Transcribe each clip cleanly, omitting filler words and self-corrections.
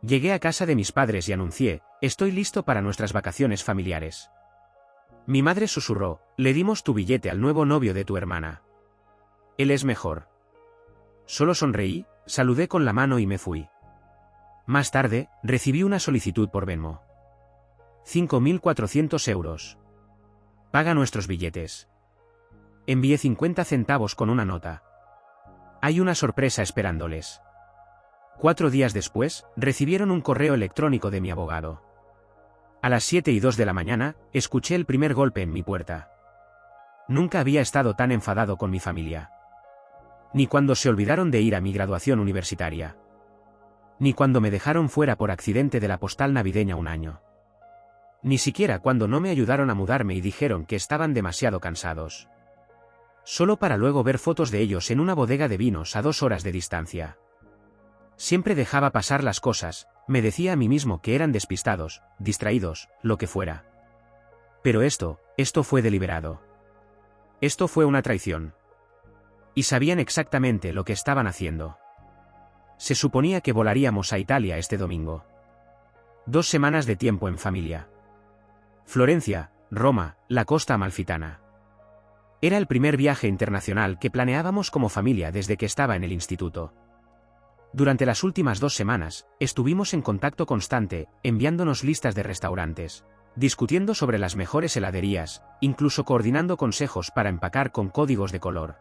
Llegué a casa de mis padres y anuncié, estoy listo para nuestras vacaciones familiares. Mi madre susurró, le dimos tu billete al nuevo novio de tu hermana. Él es mejor. Solo sonreí, saludé con la mano y me fui. Más tarde, recibí una solicitud por Venmo. 5.400 euros. Paga nuestros billetes. Envié 50 centavos con una nota. Hay una sorpresa esperándoles. 4 días después, recibieron un correo electrónico de mi abogado. A las 7:02 de la mañana, escuché el primer golpe en mi puerta. Nunca había estado tan enfadado con mi familia. Ni cuando se olvidaron de ir a mi graduación universitaria. Ni cuando me dejaron fuera por accidente de la postal navideña un año. Ni siquiera cuando no me ayudaron a mudarme y dijeron que estaban demasiado cansados. Solo para luego ver fotos de ellos en una bodega de vinos a 2 horas de distancia. Siempre dejaba pasar las cosas, me decía a mí mismo que eran despistados, distraídos, lo que fuera. Pero esto fue deliberado. Esto fue una traición. Y sabían exactamente lo que estaban haciendo. Se suponía que volaríamos a Italia este domingo. 2 semanas de tiempo en familia. Florencia, Roma, la costa amalfitana. Era el primer viaje internacional que planeábamos como familia desde que estaba en el instituto. Durante las últimas 2 semanas, estuvimos en contacto constante, enviándonos listas de restaurantes, discutiendo sobre las mejores heladerías, incluso coordinando consejos para empacar con códigos de color.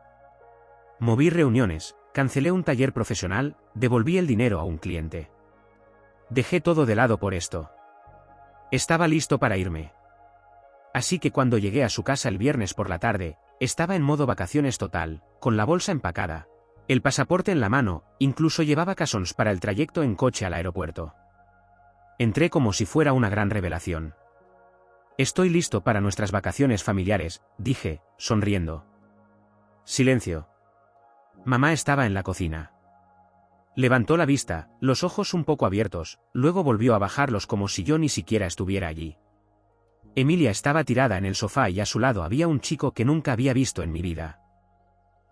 Moví reuniones, cancelé un taller profesional, devolví el dinero a un cliente. Dejé todo de lado por esto. Estaba listo para irme. Así que cuando llegué a su casa el viernes por la tarde, estaba en modo vacaciones total, con la bolsa empacada, el pasaporte en la mano, incluso llevaba casons para el trayecto en coche al aeropuerto. Entré como si fuera una gran revelación. Estoy listo para nuestras vacaciones familiares, dije, sonriendo. Silencio. Mamá estaba en la cocina. Levantó la vista, los ojos un poco abiertos, luego volvió a bajarlos como si yo ni siquiera estuviera allí. Emilia estaba tirada en el sofá y a su lado había un chico que nunca había visto en mi vida.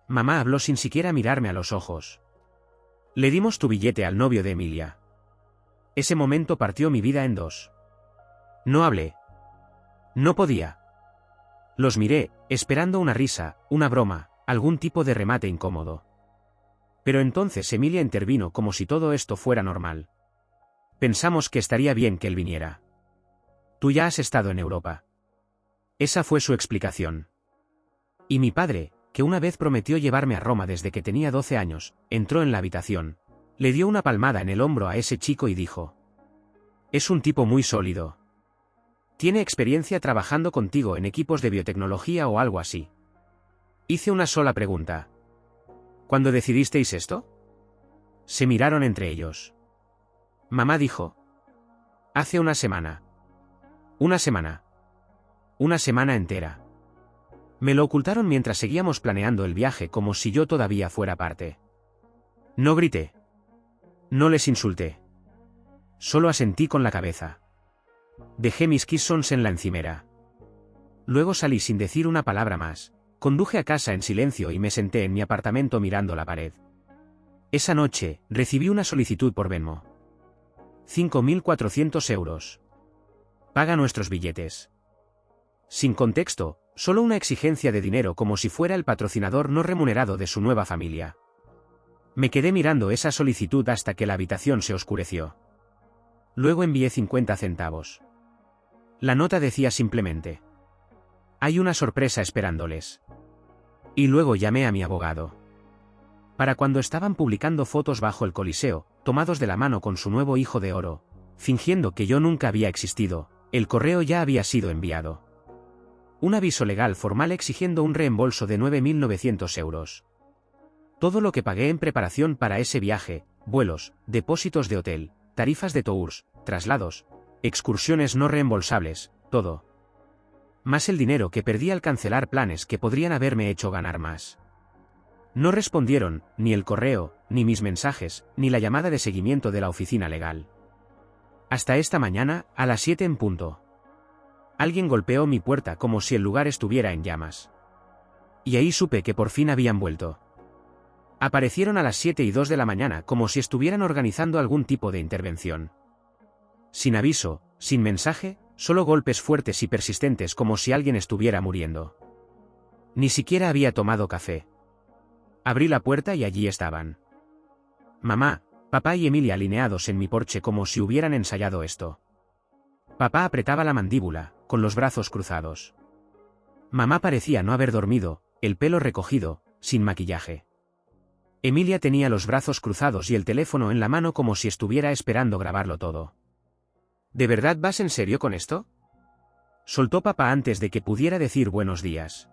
Mamá habló sin siquiera mirarme a los ojos. Le dimos tu billete al novio de Emilia. Ese momento partió mi vida en 2. No hablé. No podía. Los miré, esperando una risa, una broma, algún tipo de remate incómodo. Pero entonces Emilia intervino como si todo esto fuera normal. Pensamos que estaría bien que él viniera. Tú ya has estado en Europa. Esa fue su explicación. Y mi padre, que una vez prometió llevarme a Roma desde que tenía 12 años, entró en la habitación, le dio una palmada en el hombro a ese chico y dijo: es un tipo muy sólido. Tiene experiencia trabajando contigo en equipos de biotecnología o algo así. Hice una sola pregunta. ¿Cuándo decidisteis esto? Se miraron entre ellos. Mamá dijo: hace una semana. Una semana. Una semana entera. Me lo ocultaron mientras seguíamos planeando el viaje como si yo todavía fuera parte. No grité. No les insulté. Solo asentí con la cabeza. Dejé mis cassons en la encimera. Luego salí sin decir una palabra más. Conduje a casa en silencio y me senté en mi apartamento mirando la pared. Esa noche, recibí una solicitud por Venmo. 5.400 euros. Paga nuestros billetes. Sin contexto, solo una exigencia de dinero como si fuera el patrocinador no remunerado de su nueva familia. Me quedé mirando esa solicitud hasta que la habitación se oscureció. Luego envié 50 centavos. La nota decía simplemente: hay una sorpresa esperándoles. Y luego llamé a mi abogado. Para cuando estaban publicando fotos bajo el Coliseo, tomados de la mano con su nuevo hijo de oro, fingiendo que yo nunca había existido, el correo ya había sido enviado. Un aviso legal formal exigiendo un reembolso de 9.900 euros. Todo lo que pagué en preparación para ese viaje, vuelos, depósitos de hotel, tarifas de tours, traslados, excursiones no reembolsables, todo. Más el dinero que perdí al cancelar planes que podrían haberme hecho ganar más. No respondieron, ni el correo, ni mis mensajes, ni la llamada de seguimiento de la oficina legal. Hasta esta mañana, a las 7 en punto. Alguien golpeó mi puerta como si el lugar estuviera en llamas. Y ahí supe que por fin habían vuelto. Aparecieron a las 7:02 de la mañana como si estuvieran organizando algún tipo de intervención. Sin aviso, sin mensaje, solo golpes fuertes y persistentes como si alguien estuviera muriendo. Ni siquiera había tomado café. Abrí la puerta y allí estaban. Mamá, papá y Emilia alineados en mi porche como si hubieran ensayado esto. Papá apretaba la mandíbula, con los brazos cruzados. Mamá parecía no haber dormido, el pelo recogido, sin maquillaje. Emilia tenía los brazos cruzados y el teléfono en la mano como si estuviera esperando grabarlo todo. ¿De verdad vas en serio con esto? Soltó papá antes de que pudiera decir buenos días.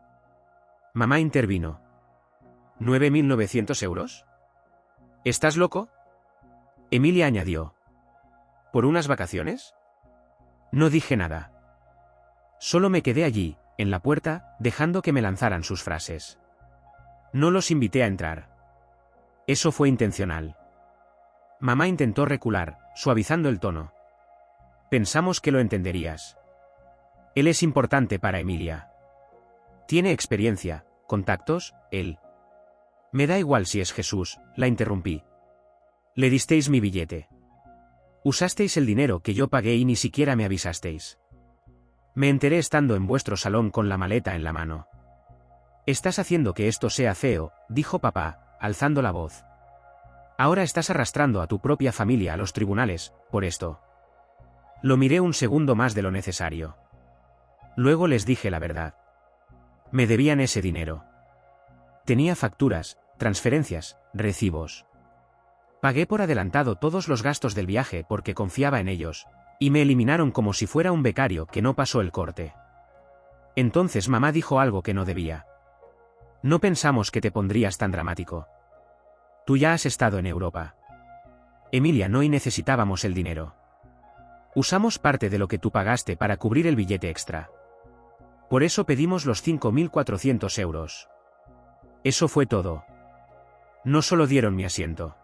Mamá intervino. ¿9.900 euros? ¿Estás loco? Emilia añadió. ¿Por unas vacaciones? No dije nada. Solo me quedé allí, en la puerta, dejando que me lanzaran sus frases. No los invité a entrar. Eso fue intencional. Mamá intentó recular, suavizando el tono. Pensamos que lo entenderías. Él es importante para Emilia. Tiene experiencia, contactos, él. Me da igual si es Jesús, la interrumpí. Le disteis mi billete. Usasteis el dinero que yo pagué y ni siquiera me avisasteis. Me enteré estando en vuestro salón con la maleta en la mano. Estás haciendo que esto sea feo, dijo papá, alzando la voz. Ahora estás arrastrando a tu propia familia a los tribunales, por esto. Lo miré un segundo más de lo necesario. Luego les dije la verdad. Me debían ese dinero. Tenía facturas, transferencias, recibos. Pagué por adelantado todos los gastos del viaje porque confiaba en ellos, y me eliminaron como si fuera un becario que no pasó el corte. Entonces mamá dijo algo que no debía. No pensamos que te pondrías tan dramático. Tú ya has estado en Europa. Emilia no y necesitábamos el dinero. Usamos parte de lo que tú pagaste para cubrir el billete extra. Por eso pedimos los 5.400 euros. Eso fue todo. No solo dieron mi asiento.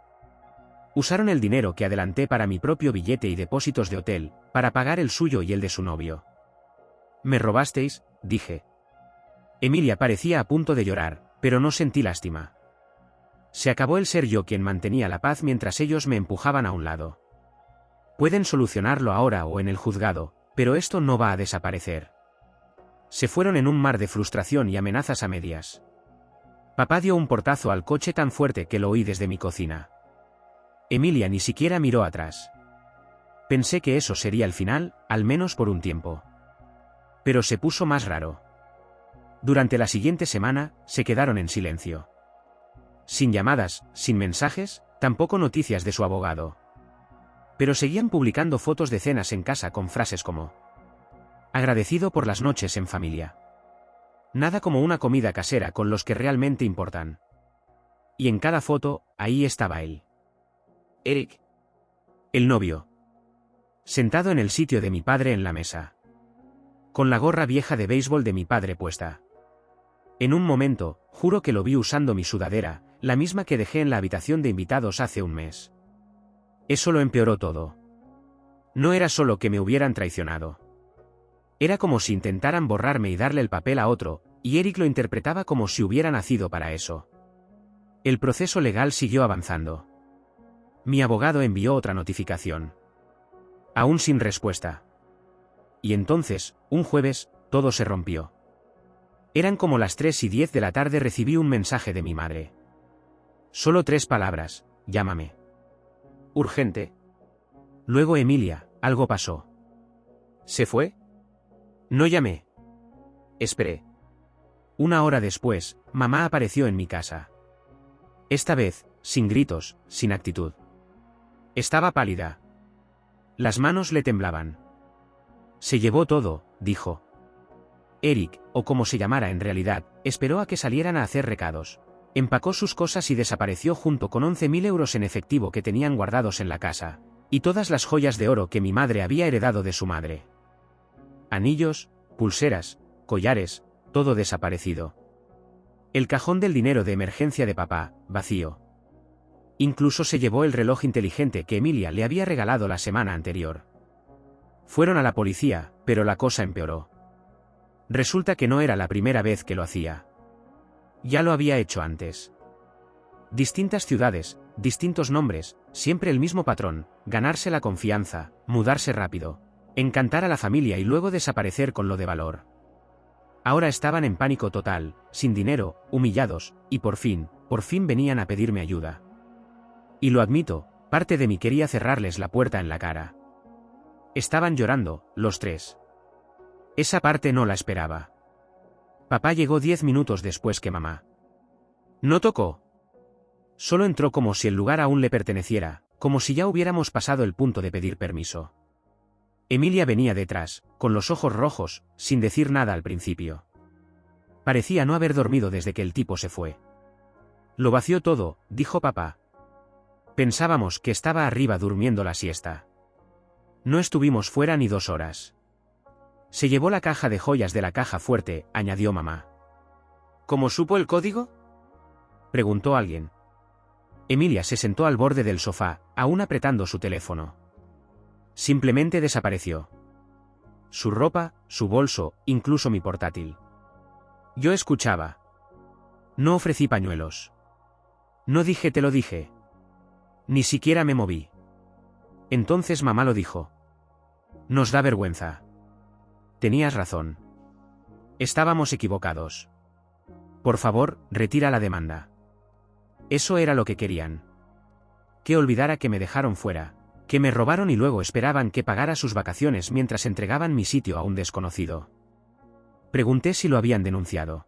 Usaron el dinero que adelanté para mi propio billete y depósitos de hotel, para pagar el suyo y el de su novio. Me robasteis, dije. Emilia parecía a punto de llorar, pero no sentí lástima. Se acabó el ser yo quien mantenía la paz mientras ellos me empujaban a un lado. Pueden solucionarlo ahora o en el juzgado, pero esto no va a desaparecer. Se fueron en un mar de frustración y amenazas a medias. Papá dio un portazo al coche tan fuerte que lo oí desde mi cocina. Emilia ni siquiera miró atrás. Pensé que eso sería el final, al menos por un tiempo. Pero se puso más raro. Durante la siguiente semana, se quedaron en silencio. Sin llamadas, sin mensajes, tampoco noticias de su abogado. Pero seguían publicando fotos de cenas en casa con frases como: agradecido por las noches en familia. Nada como una comida casera con los que realmente importan. Y en cada foto, ahí estaba él. Eric. El novio. Sentado en el sitio de mi padre en la mesa. Con la gorra vieja de béisbol de mi padre puesta. En un momento, juro que lo vi usando mi sudadera, la misma que dejé en la habitación de invitados hace un mes. Eso lo empeoró todo. No era solo que me hubieran traicionado. Era como si intentaran borrarme y darle el papel a otro, y Eric lo interpretaba como si hubiera nacido para eso. El proceso legal siguió avanzando. Mi abogado envió otra notificación. Aún sin respuesta. Y entonces, un jueves, todo se rompió. Eran como las 3:10 de la tarde. Recibí un mensaje de mi madre. Solo 3 palabras: llámame. Urgente. Luego Emilia, algo pasó. ¿Se fue? No llamé. Esperé. 1 hora después, mamá apareció en mi casa. Esta vez, sin gritos, sin actitud. Estaba pálida. Las manos le temblaban. Se llevó todo, dijo. Eric, o como se llamara en realidad, esperó a que salieran a hacer recados. Empacó sus cosas y desapareció junto con 11.000 euros en efectivo que tenían guardados en la casa, y todas las joyas de oro que mi madre había heredado de su madre. Anillos, pulseras, collares, todo desaparecido. El cajón del dinero de emergencia de papá, vacío. Incluso se llevó el reloj inteligente que Emilia le había regalado la semana anterior. Fueron a la policía, pero la cosa empeoró. Resulta que no era la primera vez que lo hacía. Ya lo había hecho antes. Distintas ciudades, distintos nombres, siempre el mismo patrón: ganarse la confianza, mudarse rápido, encantar a la familia y luego desaparecer con lo de valor. Ahora estaban en pánico total, sin dinero, humillados, y por fin venían a pedirme ayuda. Y lo admito, parte de mí quería cerrarles la puerta en la cara. Estaban llorando, los tres. Esa parte no la esperaba. Papá llegó 10 minutos después que mamá. No tocó. Solo entró como si el lugar aún le perteneciera, como si ya hubiéramos pasado el punto de pedir permiso. Emilia venía detrás, con los ojos rojos, sin decir nada al principio. Parecía no haber dormido desde que el tipo se fue. Lo vació todo, dijo papá. Pensábamos que estaba arriba durmiendo la siesta. No estuvimos fuera ni 2 horas. Se llevó la caja de joyas de la caja fuerte, añadió mamá. ¿Cómo supo el código?, preguntó alguien. Emilia se sentó al borde del sofá, aún apretando su teléfono. Simplemente desapareció. Su ropa, su bolso, incluso mi portátil. Yo escuchaba. No ofrecí pañuelos. No dije te lo dije. Ni siquiera me moví. Entonces mamá lo dijo. Nos da vergüenza. Tenías razón. Estábamos equivocados. Por favor, retira la demanda. Eso era lo que querían. Que olvidara que me dejaron fuera, que me robaron y luego esperaban que pagara sus vacaciones mientras entregaban mi sitio a un desconocido. Pregunté si lo habían denunciado.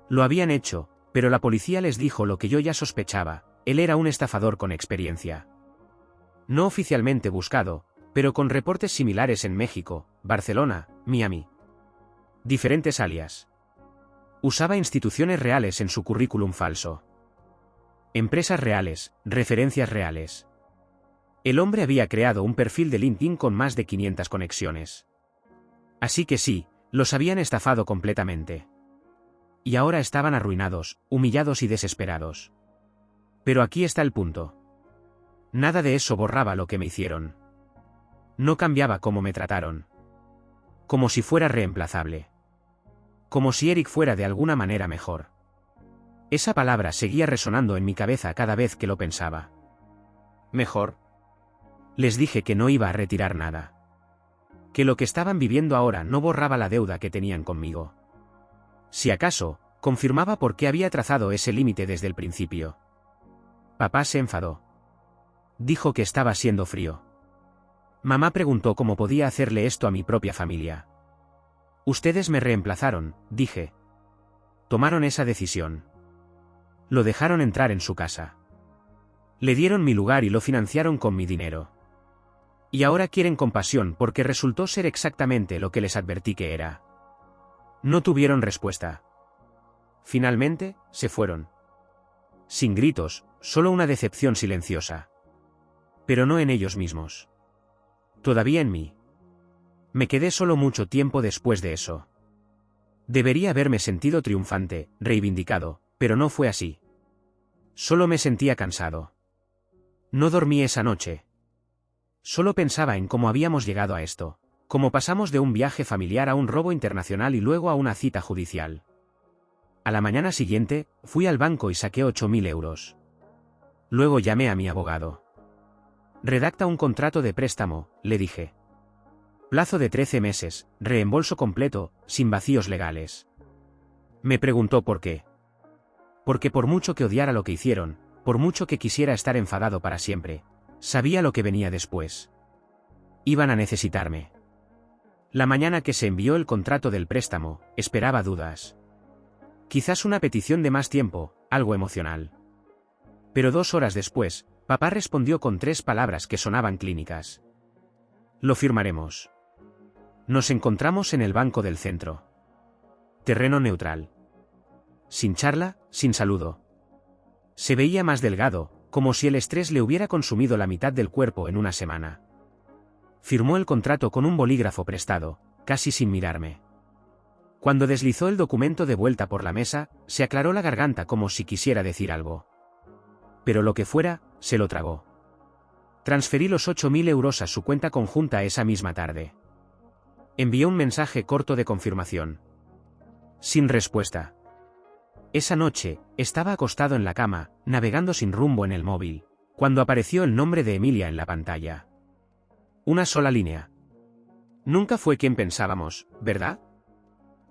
Lo habían hecho, pero la policía les dijo lo que yo ya sospechaba: él era un estafador con experiencia. No oficialmente buscado, pero con reportes similares en México, Barcelona, Miami. Diferentes alias. Usaba instituciones reales en su currículum falso. Empresas reales, referencias reales. El hombre había creado un perfil de LinkedIn con más de 500 conexiones. Así que sí, los habían estafado completamente. Y ahora estaban arruinados, humillados y desesperados. Pero aquí está el punto. Nada de eso borraba lo que me hicieron. No cambiaba cómo me trataron. Como si fuera reemplazable. Como si Eric fuera de alguna manera mejor. Esa palabra seguía resonando en mi cabeza cada vez que lo pensaba. ¿Mejor? Les dije que no iba a retirar nada. Que lo que estaban viviendo ahora no borraba la deuda que tenían conmigo. Si acaso, confirmaba por qué había trazado ese límite desde el principio. Papá se enfadó. Dijo que estaba siendo frío. Mamá preguntó cómo podía hacerle esto a mi propia familia. Ustedes me reemplazaron, dije. Tomaron esa decisión. Lo dejaron entrar en su casa. Le dieron mi lugar y lo financiaron con mi dinero. Y ahora quieren compasión porque resultó ser exactamente lo que les advertí que era. No tuvieron respuesta. Finalmente, se fueron. Sin gritos, solo una decepción silenciosa. Pero no en ellos mismos. Todavía en mí. Me quedé solo mucho tiempo después de eso. Debería haberme sentido triunfante, reivindicado, pero no fue así. Solo me sentía cansado. No dormí esa noche. Solo pensaba en cómo habíamos llegado a esto, cómo pasamos de un viaje familiar a un robo internacional y luego a una cita judicial. A la mañana siguiente, fui al banco y saqué 8.000 euros. Luego llamé a mi abogado. Redacta un contrato de préstamo, le dije. Plazo de 13 meses, reembolso completo, sin vacíos legales. Me preguntó por qué. Porque por mucho que odiara lo que hicieron, por mucho que quisiera estar enfadado para siempre, sabía lo que venía después. Iban a necesitarme. La mañana que se envió el contrato del préstamo, esperaba dudas. Quizás una petición de más tiempo, algo emocional. Pero 2 horas después, papá respondió con 3 palabras que sonaban clínicas. Lo firmaremos. Nos encontramos en el banco del centro. Terreno neutral. Sin charla, sin saludo. Se veía más delgado, como si el estrés le hubiera consumido la mitad del cuerpo en una semana. Firmó el contrato con un bolígrafo prestado, casi sin mirarme. Cuando deslizó el documento de vuelta por la mesa, se aclaró la garganta como si quisiera decir algo. Pero lo que fuera, se lo tragó. Transferí los 8.000 euros a su cuenta conjunta esa misma tarde. Envió un mensaje corto de confirmación. Sin respuesta. Esa noche, estaba acostado en la cama, navegando sin rumbo en el móvil, cuando apareció el nombre de Emilia en la pantalla. Una sola línea. Nunca fue quien pensábamos, ¿verdad?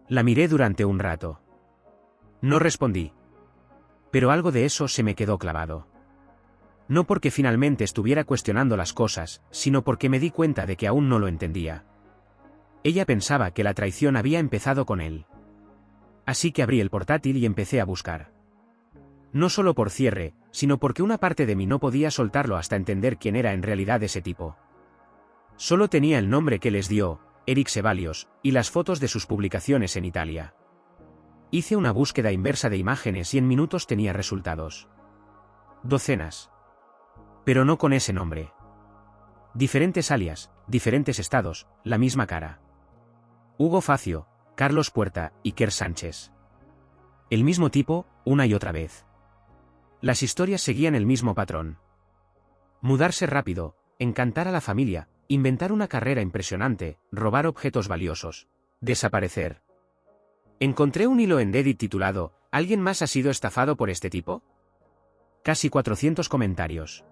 La miré durante un rato. No respondí. Pero algo de eso se me quedó clavado. No porque finalmente estuviera cuestionando las cosas, sino porque me di cuenta de que aún no lo entendía. Ella pensaba que la traición había empezado con él. Así que abrí el portátil y empecé a buscar. No solo por cierre, sino porque una parte de mí no podía soltarlo hasta entender quién era en realidad ese tipo. Solo tenía el nombre que les dio, Eric Sevalios, y las fotos de sus publicaciones en Italia. Hice una búsqueda inversa de imágenes y en minutos tenía resultados. Docenas. Pero no con ese nombre. Diferentes alias, diferentes estados, la misma cara. Hugo Facio, Carlos Puerta, Iker Sánchez. El mismo tipo, una y otra vez. Las historias seguían el mismo patrón. Mudarse rápido, encantar a la familia, inventar una carrera impresionante, robar objetos valiosos, desaparecer. Encontré un hilo en Reddit titulado ¿Alguien más ha sido estafado por este tipo? Casi 400 comentarios.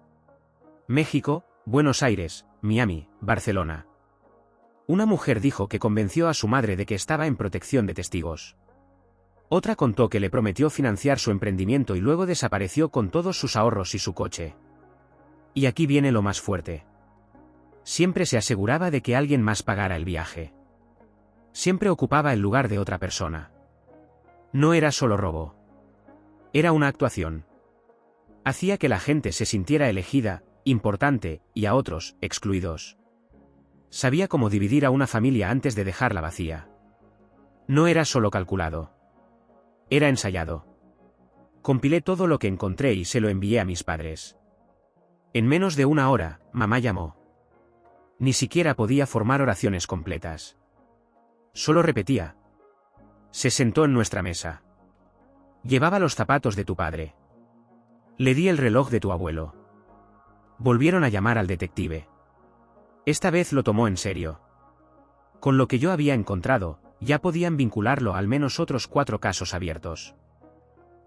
México, Buenos Aires, Miami, Barcelona. Una mujer dijo que convenció a su madre de que estaba en protección de testigos. Otra contó que le prometió financiar su emprendimiento y luego desapareció con todos sus ahorros y su coche. Y aquí viene lo más fuerte. Siempre se aseguraba de que alguien más pagara el viaje. Siempre ocupaba el lugar de otra persona. No era solo robo. Era una actuación. Hacía que la gente se sintiera elegida, importante, y a otros, excluidos. Sabía cómo dividir a una familia antes de dejarla vacía. No era solo calculado. Era ensayado. Compilé todo lo que encontré y se lo envié a mis padres. En menos de una hora, mamá llamó. Ni siquiera podía formar oraciones completas. Solo repetía. Se sentó en nuestra mesa. Llevaba los zapatos de tu padre. Le di el reloj de tu abuelo. Volvieron a llamar al detective. Esta vez lo tomó en serio. Con lo que yo había encontrado, ya podían vincularlo al menos otros 4 casos abiertos.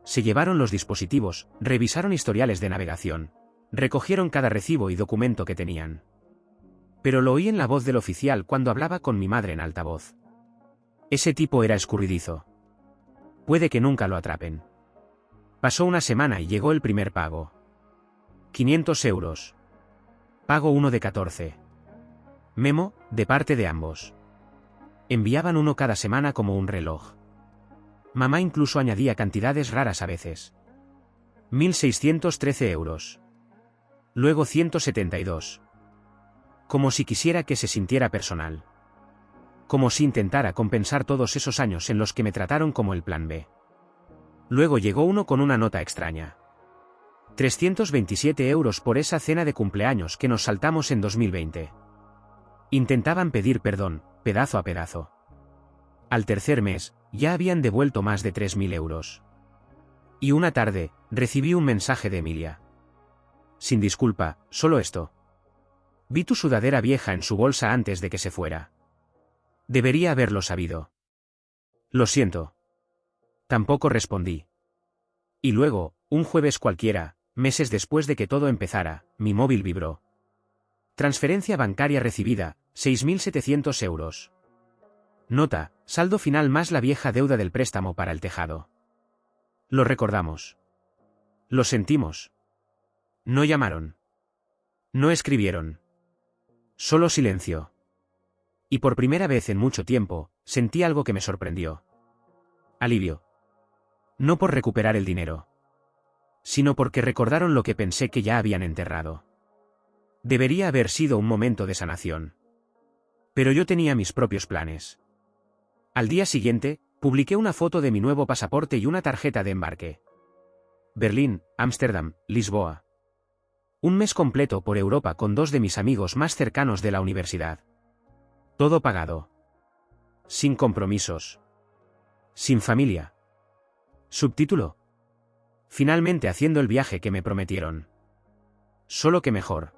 Se llevaron los dispositivos, revisaron historiales de navegación, recogieron cada recibo y documento que tenían. Pero lo oí en la voz del oficial cuando hablaba con mi madre en altavoz. Ese tipo era escurridizo. Puede que nunca lo atrapen. Pasó una semana y llegó el primer pago. 500 euros. Pago 1 de 14. Memo, de parte de ambos. Enviaban uno cada semana como un reloj. Mamá incluso añadía cantidades raras a veces. 1.613 euros. Luego 172. Como si quisiera que se sintiera personal. Como si intentara compensar todos esos años en los que me trataron como el plan B. Luego llegó uno con una nota extraña. 327 euros por esa cena de cumpleaños que nos saltamos en 2020. Intentaban pedir perdón, pedazo a pedazo. Al tercer mes, ya habían devuelto más de 3.000 euros. Y una tarde, recibí un mensaje de Emilia. Sin disculpa, solo esto. Vi tu sudadera vieja en su bolsa antes de que se fuera. Debería haberlo sabido. Lo siento. Tampoco respondí. Y luego, un jueves cualquiera, meses después de que todo empezara, mi móvil vibró. Transferencia bancaria recibida, 6.700 euros. Nota, saldo final más la vieja deuda del préstamo para el tejado. Lo recordamos. Lo sentimos. No llamaron. No escribieron. Solo silencio. Y por primera vez en mucho tiempo, sentí algo que me sorprendió. Alivio. No por recuperar el dinero. Sino porque recordaron lo que pensé que ya habían enterrado. Debería haber sido un momento de sanación. Pero yo tenía mis propios planes. Al día siguiente, publiqué una foto de mi nuevo pasaporte y una tarjeta de embarque. Berlín, Ámsterdam, Lisboa. Un mes completo por Europa con 2 de mis amigos más cercanos de la universidad. Todo pagado. Sin compromisos. Sin familia. Subtítulo. Finalmente haciendo el viaje que me prometieron. Solo que mejor.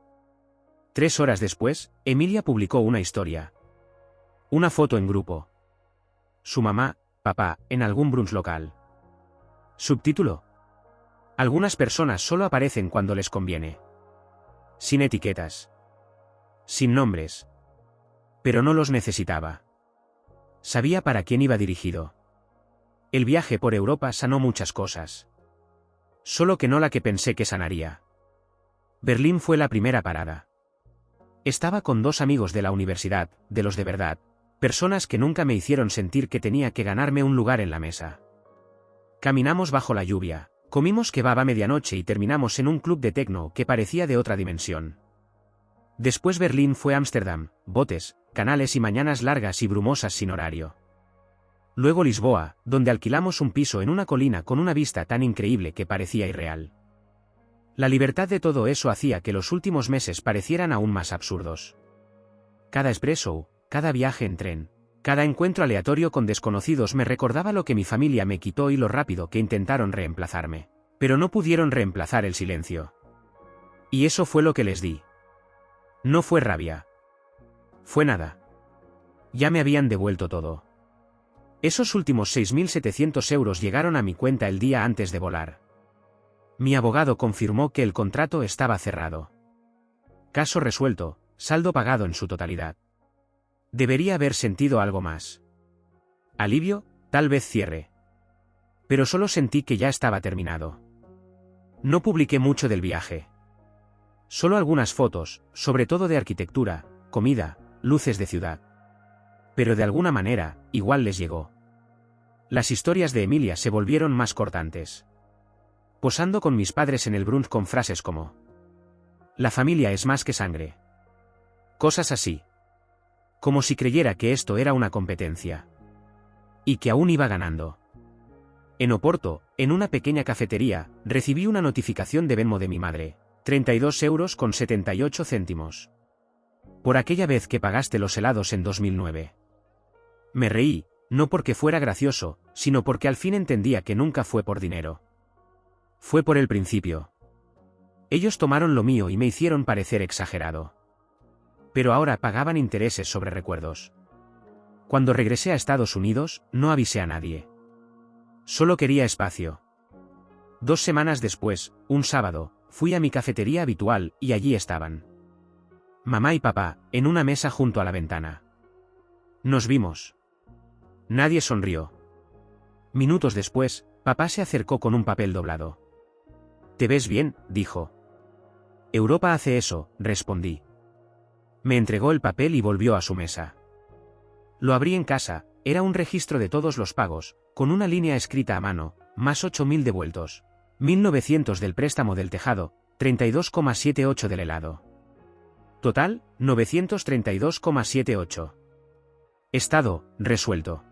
3 horas después, Emilia publicó una historia. Una foto en grupo. Su mamá, papá, en algún brunch local. Subtítulo. Algunas personas solo aparecen cuando les conviene. Sin etiquetas. Sin nombres. Pero no los necesitaba. Sabía para quién iba dirigido. El viaje por Europa sanó muchas cosas. Solo que no la que pensé que sanaría. Berlín fue la primera parada. Estaba con 2 amigos de la universidad, de los de verdad, personas que nunca me hicieron sentir que tenía que ganarme un lugar en la mesa. Caminamos bajo la lluvia, comimos kebab a medianoche y terminamos en un club de techno que parecía de otra dimensión. Después Berlín fue Ámsterdam, botes, canales y mañanas largas y brumosas sin horario. Luego Lisboa, donde alquilamos un piso en una colina con una vista tan increíble que parecía irreal. La libertad de todo eso hacía que los últimos meses parecieran aún más absurdos. Cada espresso, cada viaje en tren, cada encuentro aleatorio con desconocidos me recordaba lo que mi familia me quitó y lo rápido que intentaron reemplazarme. Pero no pudieron reemplazar el silencio. Y eso fue lo que les di. No fue rabia. Fue nada. Ya me habían devuelto todo. Esos últimos 6.700 euros llegaron a mi cuenta el día antes de volar. Mi abogado confirmó que el contrato estaba cerrado. Caso resuelto, saldo pagado en su totalidad. Debería haber sentido algo más. Alivio, tal vez cierre. Pero solo sentí que ya estaba terminado. No publiqué mucho del viaje. Solo algunas fotos, sobre todo de arquitectura, comida, luces de ciudad. Pero de alguna manera, igual les llegó. Las historias de Emilia se volvieron más cortantes. Posando con mis padres en el brunch con frases como: la familia es más que sangre. Cosas así. Como si creyera que esto era una competencia. Y que aún iba ganando. En Oporto, en una pequeña cafetería, recibí una notificación de Venmo de mi madre, 32,78 €. Por aquella vez que pagaste los helados en 2009. Me reí, no porque fuera gracioso, sino porque al fin entendía que nunca fue por dinero. Fue por el principio. Ellos tomaron lo mío y me hicieron parecer exagerado. Pero ahora pagaban intereses sobre recuerdos. Cuando regresé a Estados Unidos, no avisé a nadie. Solo quería espacio. 2 semanas después, un sábado, fui a mi cafetería habitual y allí estaban. Mamá y papá, en una mesa junto a la ventana. Nos vimos. Nadie sonrió. Minutos después, papá se acercó con un papel doblado. «¿Te ves bien?», dijo. «Europa hace eso», respondí. Me entregó el papel y volvió a su mesa. Lo abrí en casa, era un registro de todos los pagos, con una línea escrita a mano, más 8.000 devueltos, 1.900 del préstamo del tejado, 32,78 del helado. Total, 932,78. Estado, resuelto.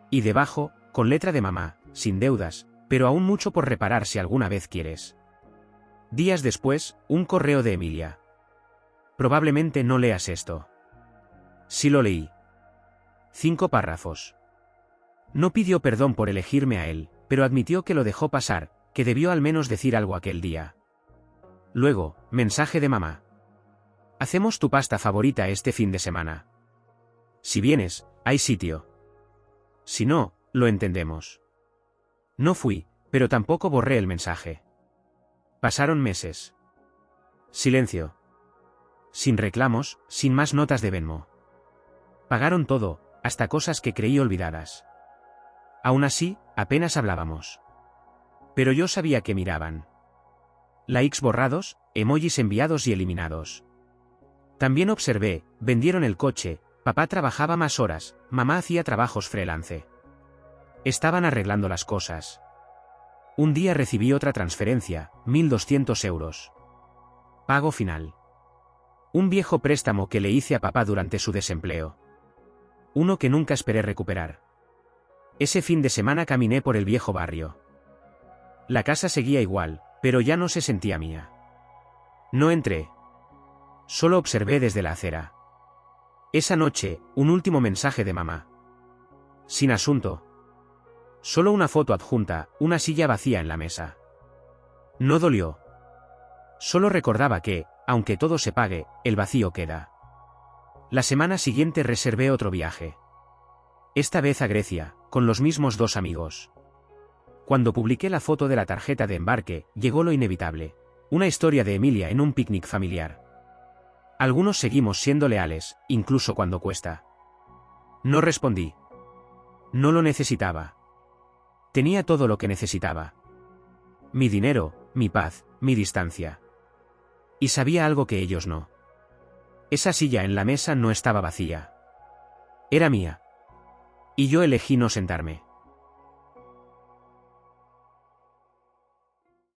Y debajo, con letra de mamá, sin deudas, pero aún mucho por reparar si alguna vez quieres. Días después, un correo de Emilia. Probablemente no leas esto. Sí lo leí. 5 párrafos. No pidió perdón por elegirme a él, pero admitió que lo dejó pasar, que debió al menos decir algo aquel día. Luego, mensaje de mamá. Hacemos tu pasta favorita este fin de semana. Si vienes, hay sitio. Si no, lo entendemos. No fui, pero tampoco borré el mensaje. Pasaron meses. Silencio. Sin reclamos, sin más notas de Venmo. Pagaron todo, hasta cosas que creí olvidadas. Aún así, apenas hablábamos. Pero yo sabía que miraban. Likes borrados, emojis enviados y eliminados. También observé, vendieron el coche, papá trabajaba más horas, mamá hacía trabajos freelance. Estaban arreglando las cosas. Un día recibí otra transferencia, 1.200 euros. Pago final. Un viejo préstamo que le hice a papá durante su desempleo. Uno que nunca esperé recuperar. Ese fin de semana caminé por el viejo barrio. La casa seguía igual, pero ya no se sentía mía. No entré. Solo observé desde la acera. Esa noche, un último mensaje de mamá. Sin asunto. Solo una foto adjunta, una silla vacía en la mesa. No dolió. Solo recordaba que, aunque todo se pague, el vacío queda. La semana siguiente reservé otro viaje. Esta vez a Grecia, con los mismos 2 amigos. Cuando publiqué la foto de la tarjeta de embarque, llegó lo inevitable. Una historia de Emilia en un picnic familiar. Algunos seguimos siendo leales, incluso cuando cuesta. No respondí. No lo necesitaba. Tenía todo lo que necesitaba. Mi dinero, mi paz, mi distancia. Y sabía algo que ellos no. Esa silla en la mesa no estaba vacía. Era mía. Y yo elegí no sentarme.